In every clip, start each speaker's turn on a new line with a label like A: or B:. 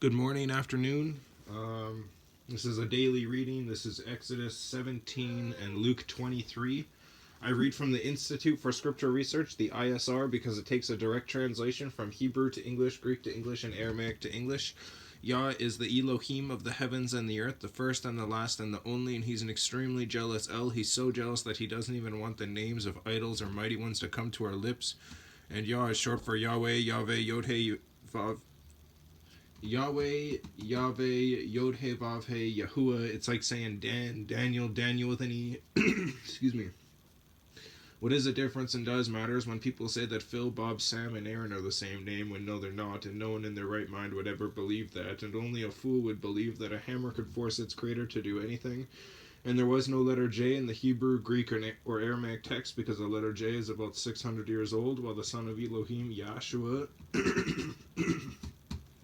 A: Good morning, afternoon. This is a daily reading. This is Exodus 17 and Luke 23. I read from the Institute for Scripture Research, the ISR, because it takes a direct translation from Hebrew to English, Greek to English, and Aramaic to English. Yah is the Elohim of the heavens and the earth, the first and the last and the only, and he's an extremely jealous El. He's so jealous that he doesn't even want the names of idols or mighty ones to come to our lips. And Yah is short for Yahweh, Yahweh, Yod-He, Vav. Yahweh, Yahweh, Yod-He, Vav-He, Yahuwah. It's like saying Daniel with an E. Excuse me. What is the difference and does matters when people say that Phil, Bob, Sam, and Aaron are the same name when no, they're not, and no one in their right mind would ever believe that, and only a fool would believe that a hammer could force its creator to do anything. And there was no letter J in the Hebrew, Greek, or Aramaic text because the letter J is about 600 years old, while the son of Elohim, Yahushua,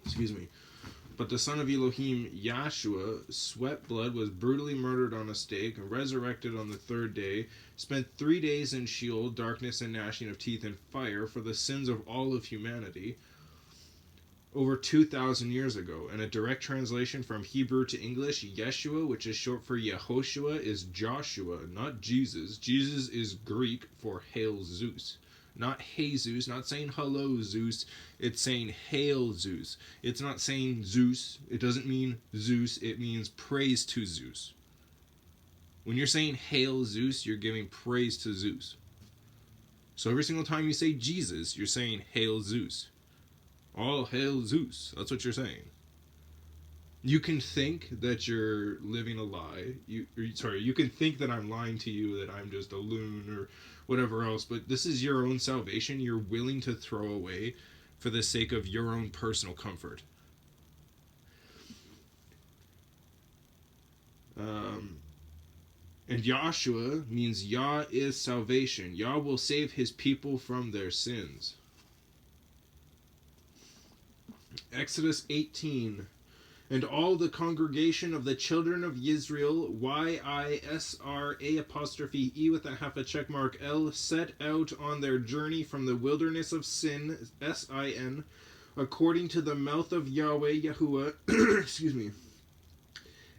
A: excuse me, but the son of Elohim, Yahushua, sweat blood, was brutally murdered on a stake, resurrected on the third day, spent 3 days in Sha'ul, darkness and gnashing of teeth and fire, for the sins of all of humanity, over 2,000 years ago. And a direct translation from Hebrew to English, Yeshua, which is short for Yahoshua, is Joshua, not Jesus. Jesus is Greek for Hail Zeus. Not Jesus, not saying hello Zeus, it's saying hail Zeus. It's not saying Zeus, it doesn't mean Zeus, it means praise to Zeus. When you're saying hail Zeus, you're giving praise to Zeus. So every single time you say Jesus, you're saying hail Zeus. All hail Zeus, that's what you're saying. You can think that you're living a lie. You can think that I'm lying to you, that I'm just a loon or whatever else, but this is your own salvation you're willing to throw away for the sake of your own personal comfort. And Yahshua means Yah is salvation. Yah will save his people from their sins. Exodus 18. And all the congregation of the children of Israel, YISRA''E with a half a check mark L, set out on their journey from the wilderness of sin, SIN, according to the mouth of Yahweh, Yahuwah, excuse me,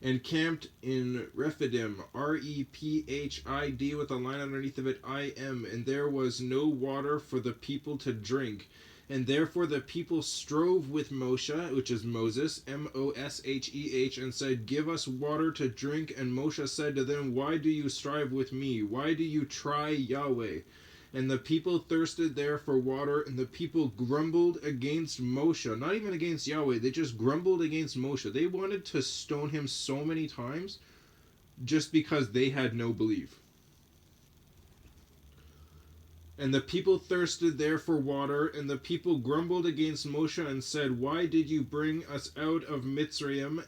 A: and camped in Rephidim, REPHID with a line underneath of it, IM, and there was no water for the people to drink. And therefore the people strove with Moshe, which is Moses, MOSHEH, and said, "Give us water to drink." And Moshe said to them, "Why do you strive with me? Why do you try Yahweh?" And the people thirsted there for water, and the people grumbled against Moshe. Not even against Yahweh, they just grumbled against Moshe. They wanted to stone him so many times just because they had no belief. And the people thirsted there for water, and the people grumbled against Moshe and said, "Why did you bring us out of Mitzrayim,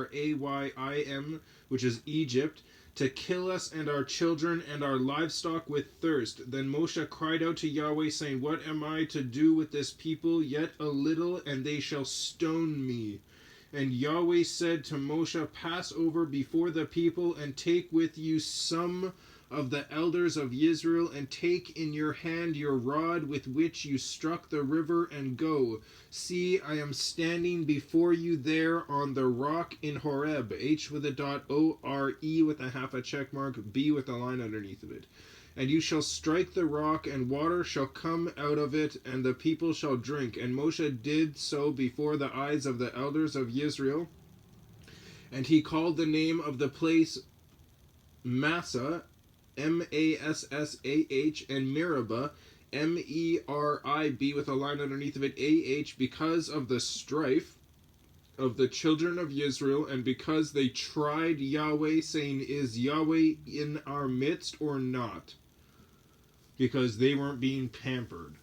A: Mitzrayim, which is Egypt, to kill us and our children and our livestock with thirst?" Then Moshe cried out to Yahweh, saying, "What am I to do with this people? Yet a little, and they shall stone me." And Yahweh said to Moshe, "Pass over before the people, and take with you some of the elders of Israel, and take in your hand your rod with which you struck the river, and go. See, I am standing before you there on the rock in Horeb, H with a dot, O-R-E with a half a check mark, B with a line underneath of it. And you shall strike the rock, and water shall come out of it, and the people shall drink." And Moshe did so before the eyes of the elders of Israel. And he called the name of the place Massah, M-A-S-S-A-H, and Meribah, M-E-R-I-B with a line underneath of it, A-H, because of the strife of the children of Israel, and because they tried Yahweh, saying, "Is Yahweh in our midst or not?" Because they weren't being pampered.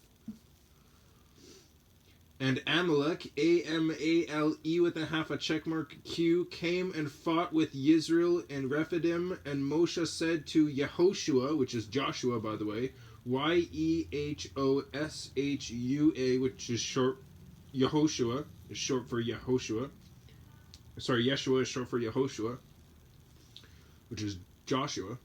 A: And Amalek, A-M-A-L-E with a half a checkmark Q, came and fought with Yisrael and Rephidim, and Moshe said to Yahoshua, which is Joshua by the way, Y-E-H-O-S-H-U-A, which is short, Yahoshua is short for Yahoshua. Sorry, Yeshua is short for Yahoshua, which is Joshua.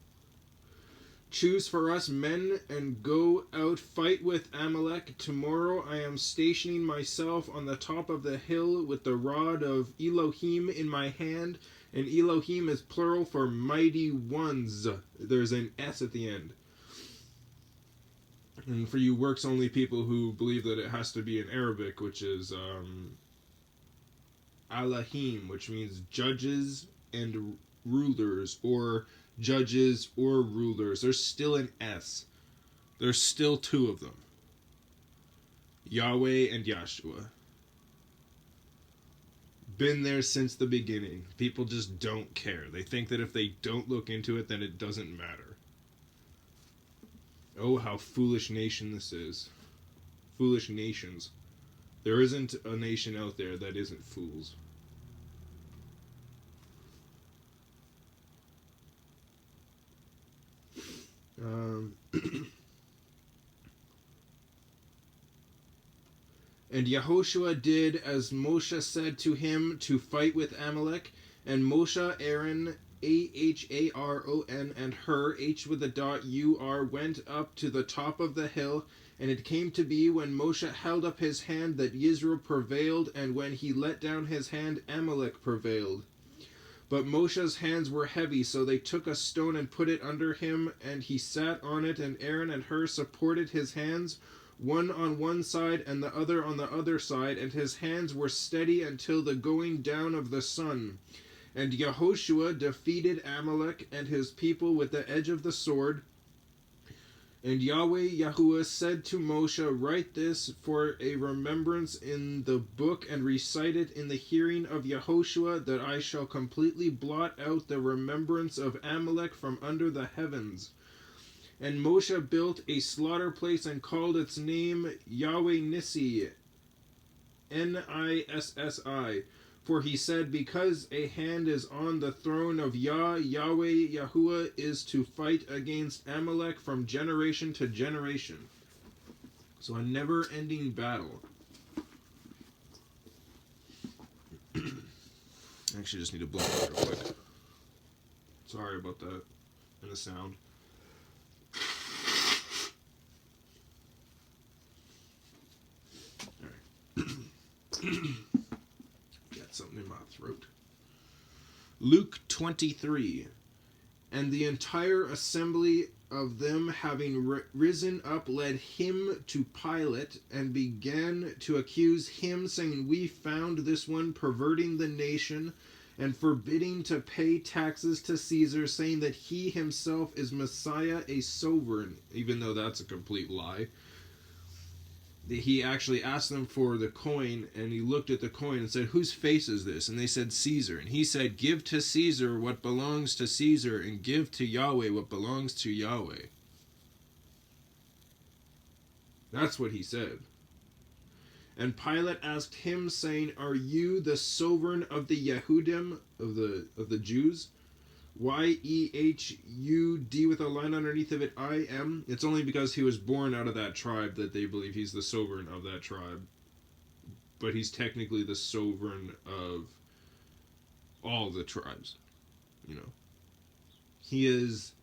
A: Choose for us men and go out, fight with Amalek. Tomorrow I am stationing myself on the top of the hill with the rod of Elohim in my hand. And Elohim is plural for mighty ones. There's an S at the end. And for you works only people who believe that it has to be in Arabic, which is Elohim, which means judges and rulers, or judges or rulers. There's still an S. There's still two of them. Yahweh and Yahushua. Been there since the beginning. People just don't care. They think that if they don't look into it, then it doesn't matter. Oh, how foolish nation this is. Foolish nations. There isn't a nation out there that isn't fools. And Yahoshua did as Moshe said to him to fight with Amalek. And Moshe, Aaron, Aharon, and Hur, H with a dot, U-R, went up to the top of the hill. And it came to be when Moshe held up his hand that Yisro prevailed, and when he let down his hand, Amalek prevailed. But Moshe's hands were heavy, so they took a stone and put it under him, and he sat on it, and Aaron and Hur supported his hands, one on one side and the other on the other side, and his hands were steady until the going down of the sun. And Yahoshua defeated Amalek and his people with the edge of the sword. And Yahweh Yahuwah said to Moshe, write this for a remembrance in the book and recite it in the hearing of Yahoshua, that I shall completely blot out the remembrance of Amalek from under the heavens. And Moshe built a slaughter place and called its name Yahweh Nissi, Nissi. For he said, because a hand is on the throne of Yah, Yahweh Yahuwah is to fight against Amalek from generation to generation. So a never-ending battle. Actually, just need to blow it real quick. Sorry about that and the sound. Alright. Got something in my throat. Luke 23. And the entire assembly of them, having risen up, led him to Pilate, and began to accuse him, saying, we found this one perverting the nation, and forbidding to pay taxes to Caesar, saying that he himself is Messiah, a sovereign, even though that's a complete lie. He actually asked them for the coin, and he looked at the coin and said, whose face is this? And they said, Caesar. And he said, give to Caesar what belongs to Caesar, and give to Yahweh what belongs to Yahweh. That's what he said. And Pilate asked him, saying, are you the sovereign of the Yehudim, of the Jews? Yehud with a line underneath of it, I am. It's only because he was born out of that tribe that they believe he's the sovereign of that tribe. But he's technically the sovereign of all the tribes. You know. He is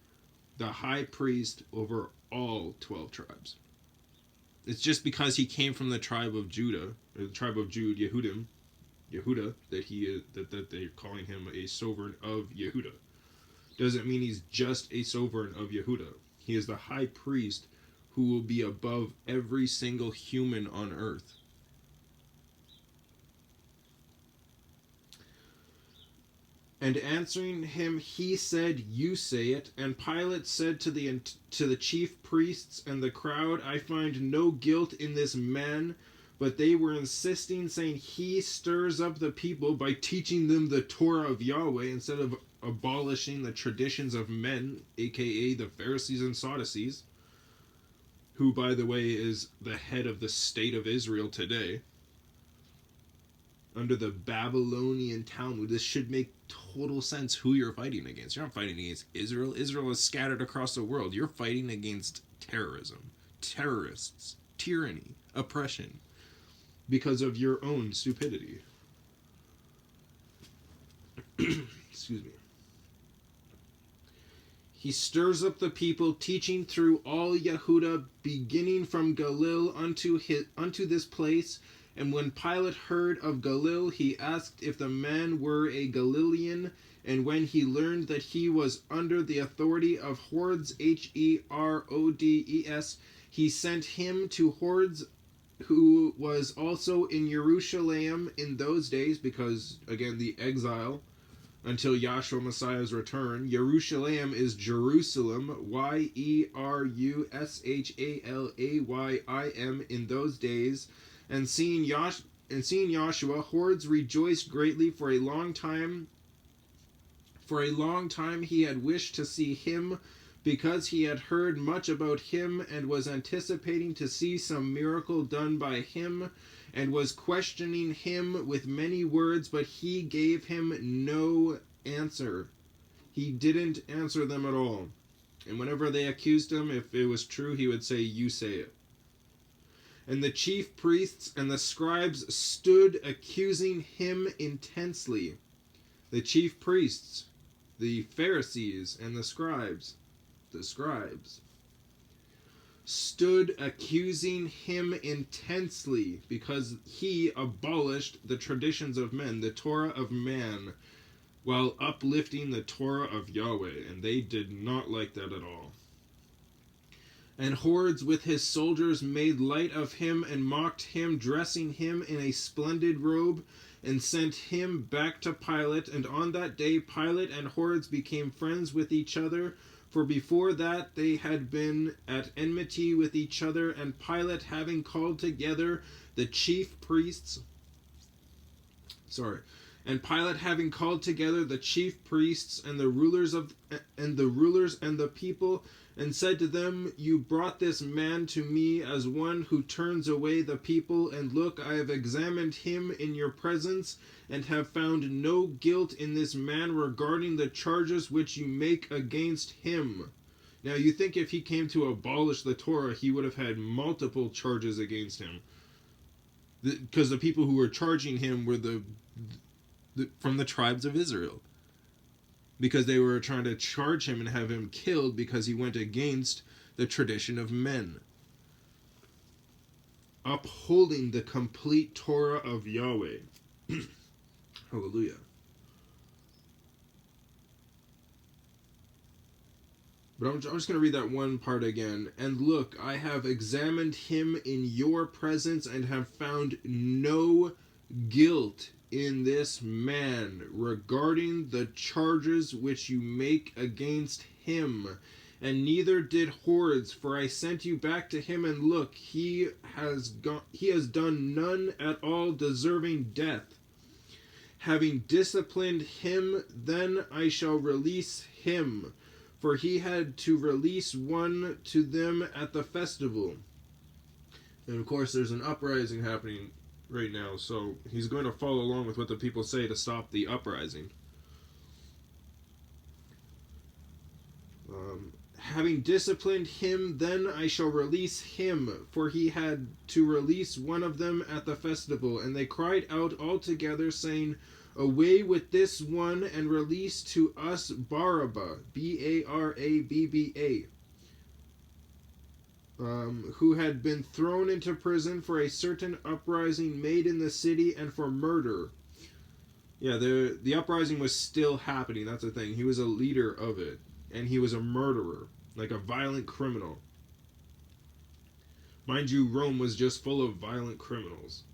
A: the high priest over all 12 tribes. It's just because he came from the tribe of Judah, or the tribe of Jude, Yehuda, that he is, that they're calling him a sovereign of Yehuda. Doesn't mean he's just a sovereign of Yehuda. He is the high priest who will be above every single human on earth. And answering him, he said, you say it. And Pilate said to the chief priests and the crowd, I find no guilt in this man. But they were insisting, saying, he stirs up the people by teaching them the Torah of Yahweh instead of abolishing the traditions of men, aka the Pharisees and Sadducees, who, by the way, is the head of the state of Israel today. Under the Babylonian Talmud, this should make total sense who you're fighting against. You're not fighting against Israel. Israel is scattered across the world. You're fighting against terrorism, terrorists, tyranny, oppression, because of your own stupidity. Excuse me. He stirs up the people, teaching through all Yehuda, beginning from Galil unto this place. And when Pilate heard of Galil, he asked if the man were a Galilean. And when he learned that he was under the authority of Herodes, Herodes, he sent him to Herodes, who was also in Jerusalem in those days, because, again, the exile until Yahshua Messiah's return. Jerusalem is Jerusalem, Yerushalayim, in those days. And seeing Yahshua, Herodes rejoiced greatly. For a long time he had wished to see him, because he had heard much about him, and was anticipating to see some miracle done by him, and was questioning him with many words, but he gave him no answer. He didn't answer them at all. And whenever they accused him, if it was true, he would say, "You say it." And the chief priests and the scribes stood accusing him intensely. The chief priests, the Pharisees, and the scribes stood accusing him intensely, because he abolished the traditions of men, the Torah of man, while uplifting the Torah of Yahweh, and they did not like that at all. And Herodes with his soldiers made light of him and mocked him, dressing him in a splendid robe, and sent him back to Pilate. And on that day Pilate and Herodes became friends with each other, for before that they had been at enmity with each other. And Pilate, having called together the chief priests and the rulers and the people, and said to them, "You brought this man to me as one who turns away the people, and look, I have examined him in your presence, and have found no guilt in this man regarding the charges which you make against him." Now you think if he came to abolish the Torah, he would have had multiple charges against him, because the people who were charging him were from the tribes of Israel, because they were trying to charge him and have him killed because he went against the tradition of men, upholding the complete Torah of Yahweh. HalleluYah. But I'm just going to read that one part again. "And look, I have examined him in your presence, and have found no guilt in this man regarding the charges which you make against him. And neither did Herodes, for I sent you back to him, and look, he has done none at all deserving death. Having disciplined him, then I shall release him, for he had to release one to them at the festival." And of course there's an uprising happening right now, so he's going to follow along with what the people say to stop the uprising. "Having disciplined him, then I shall release him, for he had to release one of them at the festival. And they cried out all together, saying, Away with this one, and release to us Barabbas, Barabba, who had been thrown into prison for a certain uprising made in the city, and for murder." Yeah, the uprising was still happening, that's the thing. He was a leader of it, and he was a murderer, like a violent criminal. Mind you, Rome was just full of violent criminals.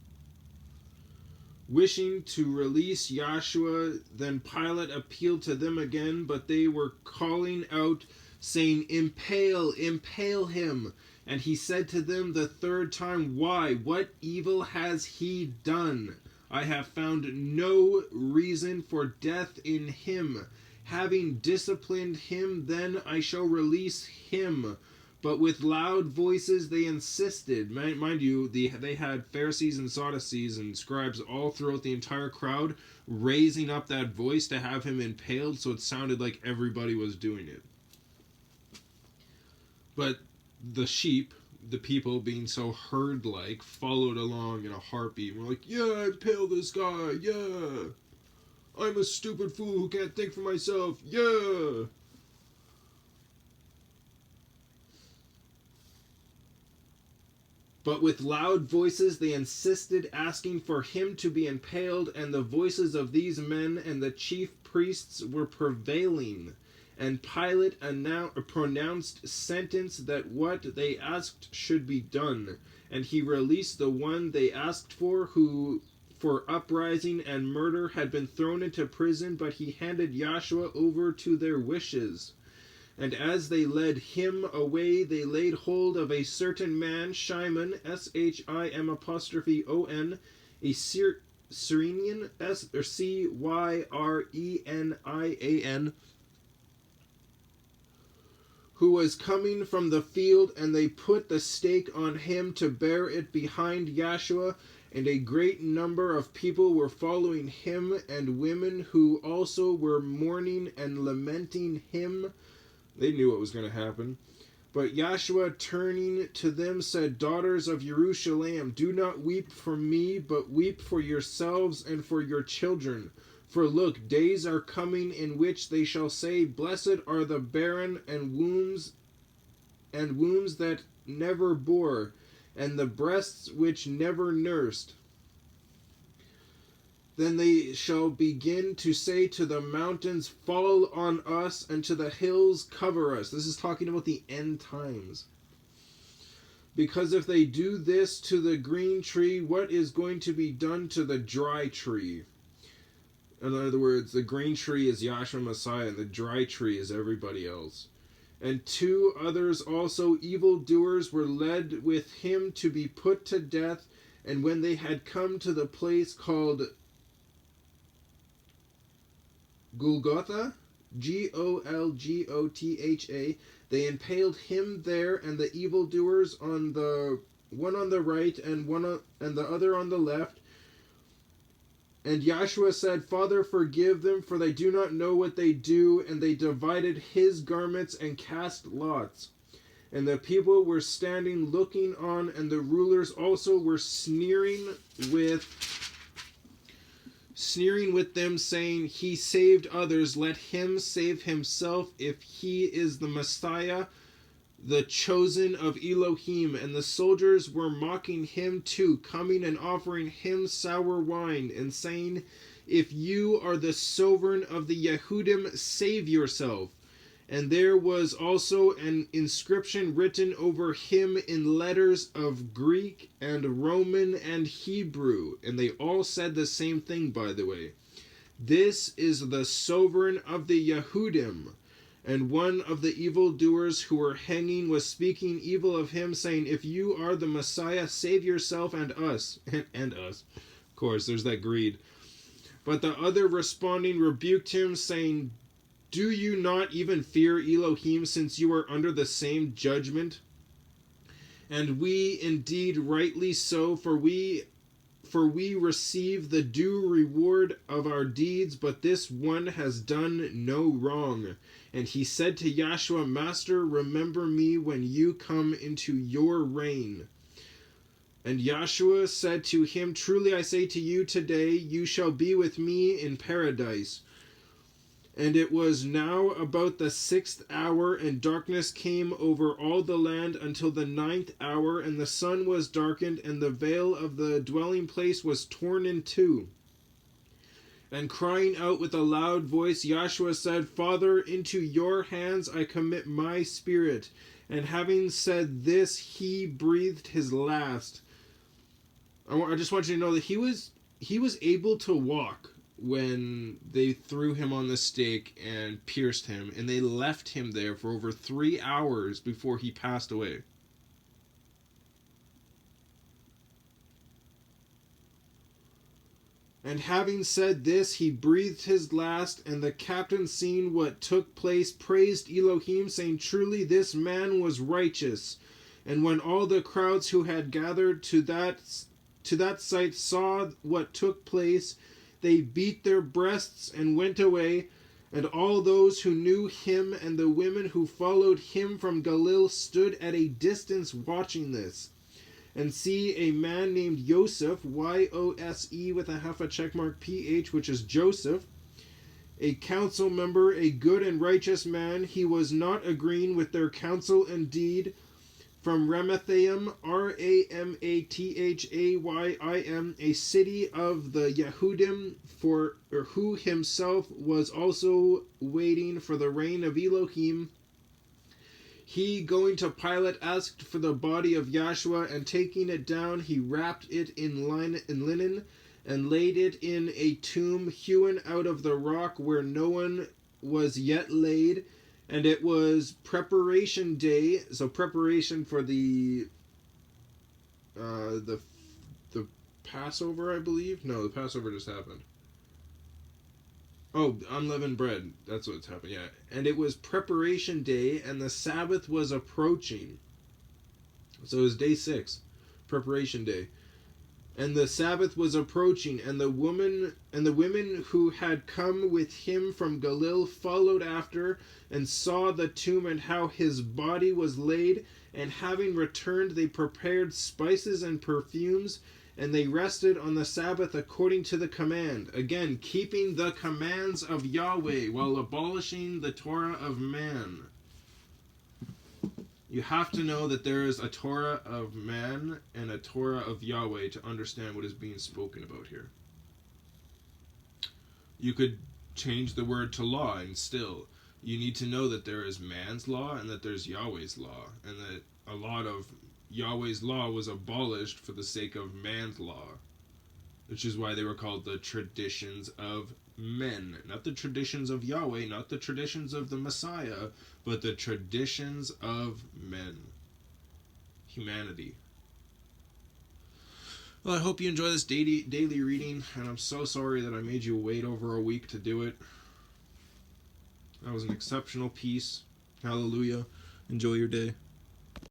A: Wishing to release Yahushua, then Pilate appealed to them again, but they were calling out, saying, "Impale, impale him." And he said to them the third time, "Why? What evil has he done? I have found no reason for death in him. Having disciplined him, then I shall release him." But with loud voices they insisted. Mind you, they had Pharisees and Sadducees and scribes all throughout the entire crowd raising up that voice to have him impaled, so it sounded like everybody was doing it. But the sheep, the people being so herd-like, followed along in a heartbeat. We're like, "Yeah, impale this guy, yeah! I'm a stupid fool who can't think for myself, yeah!" But with loud voices they insisted, asking for him to be impaled, and the voices of these men and the chief priests were prevailing. And Pilate pronounced sentence that what they asked should be done. And he released the one they asked for, who for uprising and murder had been thrown into prison, but he handed Yahushua over to their wishes. And as they led him away, they laid hold of a certain man, Shimon, Shimon, a Cyrenian, Cyrenean, who was coming from the field, and they put the stake on him to bear it behind Yahushua. And a great number of people were following him, and women who also were mourning and lamenting him. They knew what was going to happen. But Yahushua, turning to them, said, Daughters of Jerusalem, do not weep for me, but weep for yourselves and for your children. For look, days are coming in which they shall say, Blessed are the barren and wombs that never bore, and the breasts which never nursed. Then they shall begin to say to the mountains, Fall on us, and to the hills, cover us. This is talking about the end times. Because if they do this to the green tree, what is going to be done to the dry tree? In other words, the green tree is Yahushua Messiah, and the dry tree is everybody else. And two others also, evildoers, were led with him to be put to death. And when they had come to the place called Golgotha, Golgotha, they impaled him there, and the evildoers on the one on the right and the other on the left. And Yahushua said, Father, forgive them, for they do not know what they do. And they divided his garments and cast lots. And the people were standing looking on, and the rulers also were sneering with them, saying, He saved others, let him save himself, if he is the Messiah, the chosen of Elohim. And the soldiers were mocking him too, coming and offering him sour wine, and saying, If you are the sovereign of the Yehudim, save yourself. And there was also an inscription written over him in letters of Greek and Roman and Hebrew. And they all said the same thing, by the way. This is the sovereign of the Yehudim. And one of the evildoers who were hanging was speaking evil of him, saying, If you are the Messiah, save yourself and us. And us. Of course, there's that greed. But the other responding rebuked him, saying, Do you not even fear Elohim, since you are under the same judgment? And we indeed rightly so, for we receive the due reward of our deeds, but this one has done no wrong. And he said to Yahushua, Master, remember me when you come into your reign. And Yahushua said to him, Truly I say to you, today you shall be with me in paradise. And it was now about the 6th hour, and darkness came over all the land until the 9th hour, and the sun was darkened, and the veil of the dwelling place was torn in two. And crying out with a loud voice, Yahushua said, Father, into your hands I commit my spirit. And having said this, he breathed his last. I just want you to know that he was able to walk when they threw him on the stake and pierced him, and they left him there for over 3 hours before he passed away. And having said this, he breathed his last, and the captain, seeing what took place, praised Elohim, saying, Truly this man was righteous. And when all the crowds who had gathered to that sight saw what took place, they beat their breasts and went away. And all those who knew him and the women who followed him from Galilee stood at a distance watching this. And see, a man named Yosef, Y-O-S-E with a half a checkmark P-H, which is Joseph, a council member, a good and righteous man. He was not agreeing with their counsel indeed, from Ramathaim, Ramathayim, a city of the Yehudim, who himself was also waiting for the reign of Elohim. He, going to Pilate, asked for the body of Yahushua, and taking it down, he wrapped it in linen and laid it in a tomb hewn out of the rock where no one was yet laid. And it was preparation day, so preparation for the Passover, I believe. No, the Passover just happened. Oh, unleavened bread. That's what's happened, yeah. And it was preparation day, and the Sabbath was approaching. So it was day 6, preparation day. And the Sabbath was approaching, and the women who had come with him from Galilee followed after, and saw the tomb and how his body was laid. And having returned, they prepared spices and perfumes, and they rested on the Sabbath according to the command. Again, keeping the commands of Yahweh while abolishing the Torah of man. You have to know that there is a Torah of man and a Torah of Yahweh to understand what is being spoken about here. You could change the word to law, and still, you need to know that there is man's law and that there's Yahweh's law, and that a lot of Yahweh's law was abolished for the sake of man's law, which is why they were called the traditions of men. Not the traditions of Yahweh, not the traditions of the Messiah, but the traditions of men. Humanity. Well, I hope you enjoy this daily reading, and I'm so sorry that I made you wait over a week to do it. That was an exceptional piece. Hallelujah. Enjoy your day.